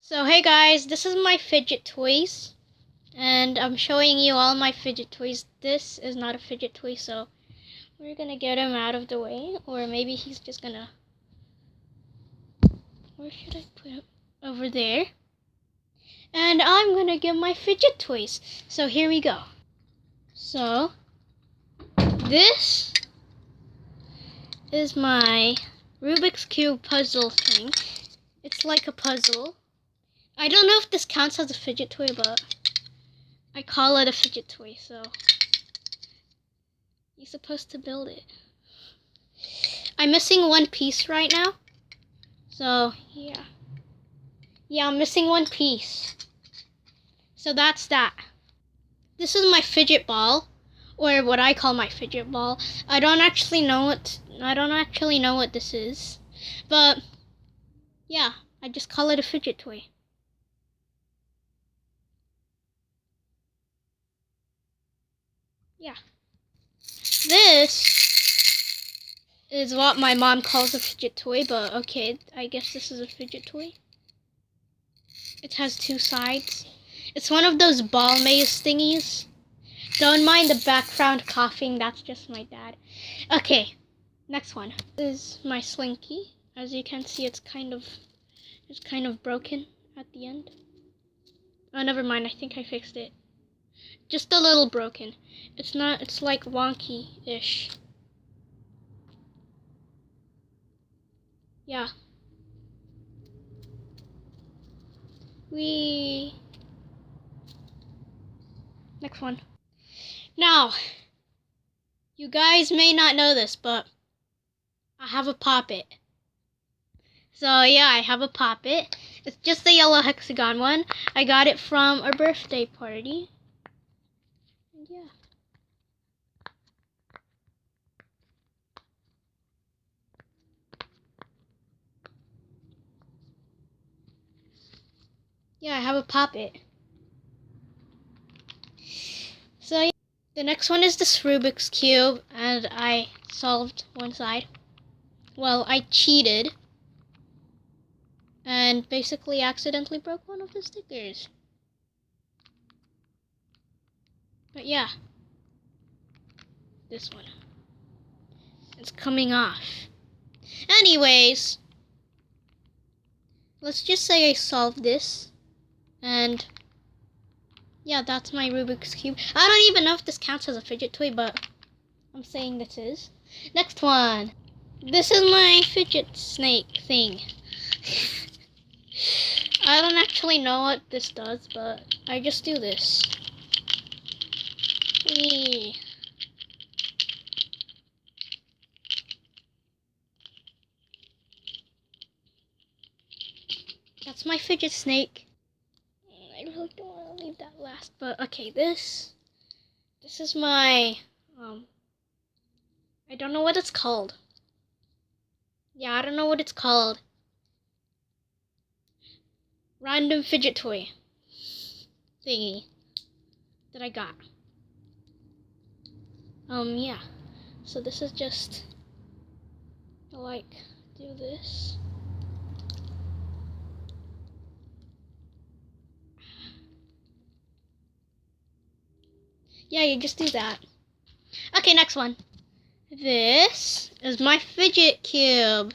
So hey guys, this is my fidget toys, and I'm showing you all my fidget toys. This is not a fidget toy, so we're gonna get him out of the way, or maybe he's just gonna, where should I put him? Over there. And I'm gonna get my fidget toys. So here we go. So this is my Rubik's Cube puzzle thing. It's like a puzzle. I don't know if this counts as a fidget toy, but I call it a fidget toy, so you're supposed to build it. I'm missing one piece right now, so yeah, I'm missing one piece. So that's that. This is my fidget ball, or what I call my fidget ball. I don't actually know what this is, but yeah, I just call it a fidget toy. Yeah. This is what my mom calls a fidget toy, but okay, I guess this is a fidget toy. It has two sides. It's one of those ball maze thingies. Don't mind the background coughing, that's just my dad. Okay, next one. This is my slinky. As you can see, it's kind of broken at the end. Oh, never mind, I think I fixed it. Just a little broken. It's like wonky-ish. Yeah. Next one. Now, you guys may not know this, but I have a poppet. So yeah, I have a poppet. It's just the yellow hexagon one. I got it from a birthday party. Yeah. Yeah, I have a poppet. So yeah. The next one is this Rubik's Cube, and I solved one side. Well, I cheated and basically accidentally broke one of the stickers. But yeah, this one. It's coming off. Anyways, let's just say I solved this, and yeah, that's my Rubik's Cube. I don't even know if this counts as a fidget toy, but I'm saying this is. Next one. This is my fidget snake thing. I don't actually know what this does, but I just do this. Whee. That's my fidget snake. I really don't want to leave that last, but okay, this is my, I don't know what it's called. Yeah, I don't know what it's called. Random fidget toy thingy that I got. Yeah. So this is just, like, do this. Yeah, you just do that. Okay, next one. This is my fidget cube.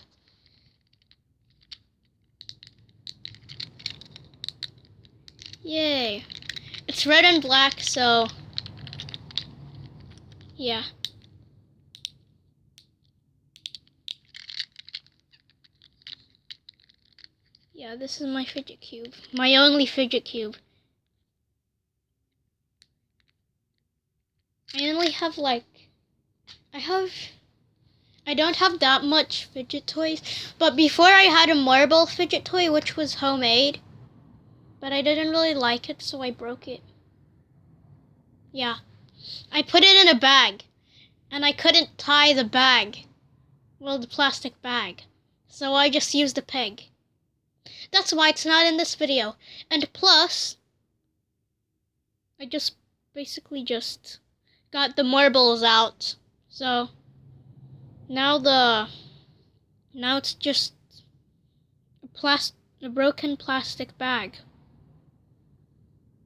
Yay. It's red and black, so yeah. Yeah, this is my fidget cube. My only fidget cube. I only have I don't have that much fidget toys, but before I had a marble fidget toy which was homemade, but I didn't really like it, so I broke it. Yeah. I put it in a bag, and I couldn't tie the bag. Well, the plastic bag. So I just used a peg. That's why it's not in this video. And plus, I just basically just got the marbles out. So now it's just a A broken plastic bag.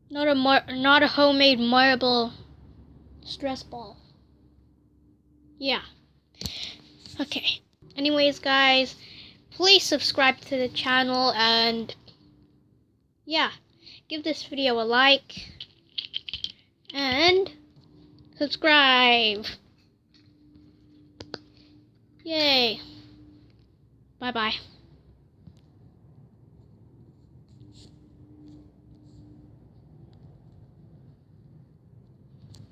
Not a homemade marble stress ball. Yeah. Okay. Anyways, guys, please subscribe to the channel and yeah, give this video a like and subscribe. Yay. Bye-bye.